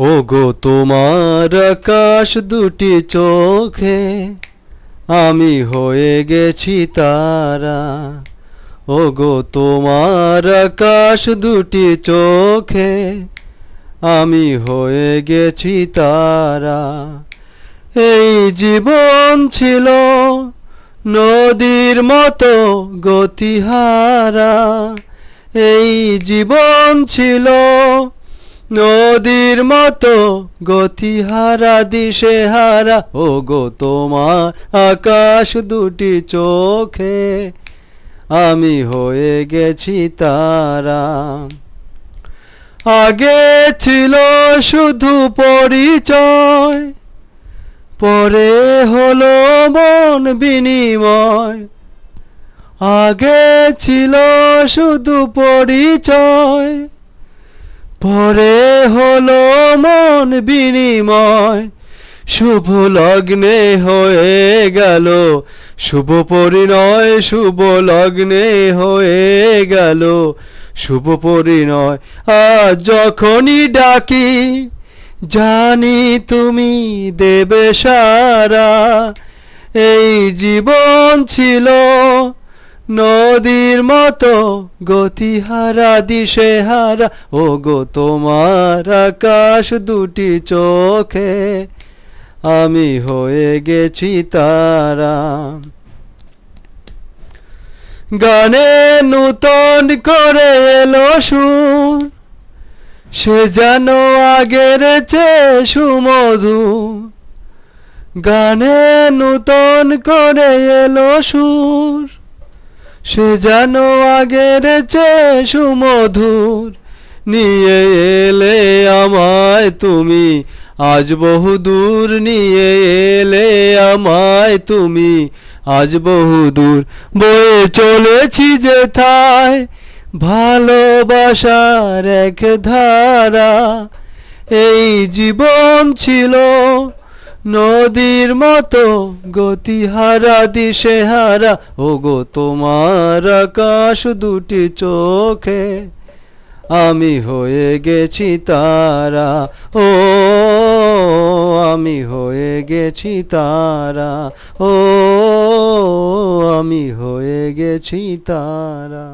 ওগো তোমার আকাশ দুটি চোখে আমি হয়ে গেছি তারা। ওগো তোমার আকাশ দুটি চোখে আমি হয়ে গেছি তারা। এই জীবন ছিল নদীর মতো গতিহারা। এই জীবন ছিল নদীর মতো গতিহারা দিশেহারা। ওগো তোমার আকাশ দুটি চোখে আমি হয়ে গেছি তারা। আগে ছিল শুধু পরিচয়, পরে হলো মন বিনিময়। আগে ছিল শুধু পরিচয়, পরে হলো মন বিনিময়। শুভ লগ্নে হয়ে গেল শুভ পরিণয়, শুভ লগ্নে হয়ে গেল শুভ পরিণয়। আজ যখনই ডাকি জানি তুমি দেবে সারা। এই জীবন ছিল নদীর মতো গতিহারা দিশেহারা। ওগো তোমার আকাশ দুটি চোখে আমি হয়ে গেছি তারা। গানে নূতন করে এলো সুর, সে যেন আগের চেয়ে সুমধুর। গানে নূতন করে এলো সুর, সে যেন আগের চেয়ে সুমধুর। নিয়ে এলে আমায় তুমি আজ বহুদূর, নিয়ে এলে আমায় তুমি আজ বহুদূর। বয়ে চলেছি যেথায় ভালোবাসার এক ধারা। এই জীবন ছিল নদীর মতো গতিহারা দিশেহারা। ওগো তোমার আকাশ দুটি চোখে আমি হয়ে গেছি তারা। ও আমি হয়ে গেছি তারা। ও আমি হয়ে গেছি তারা।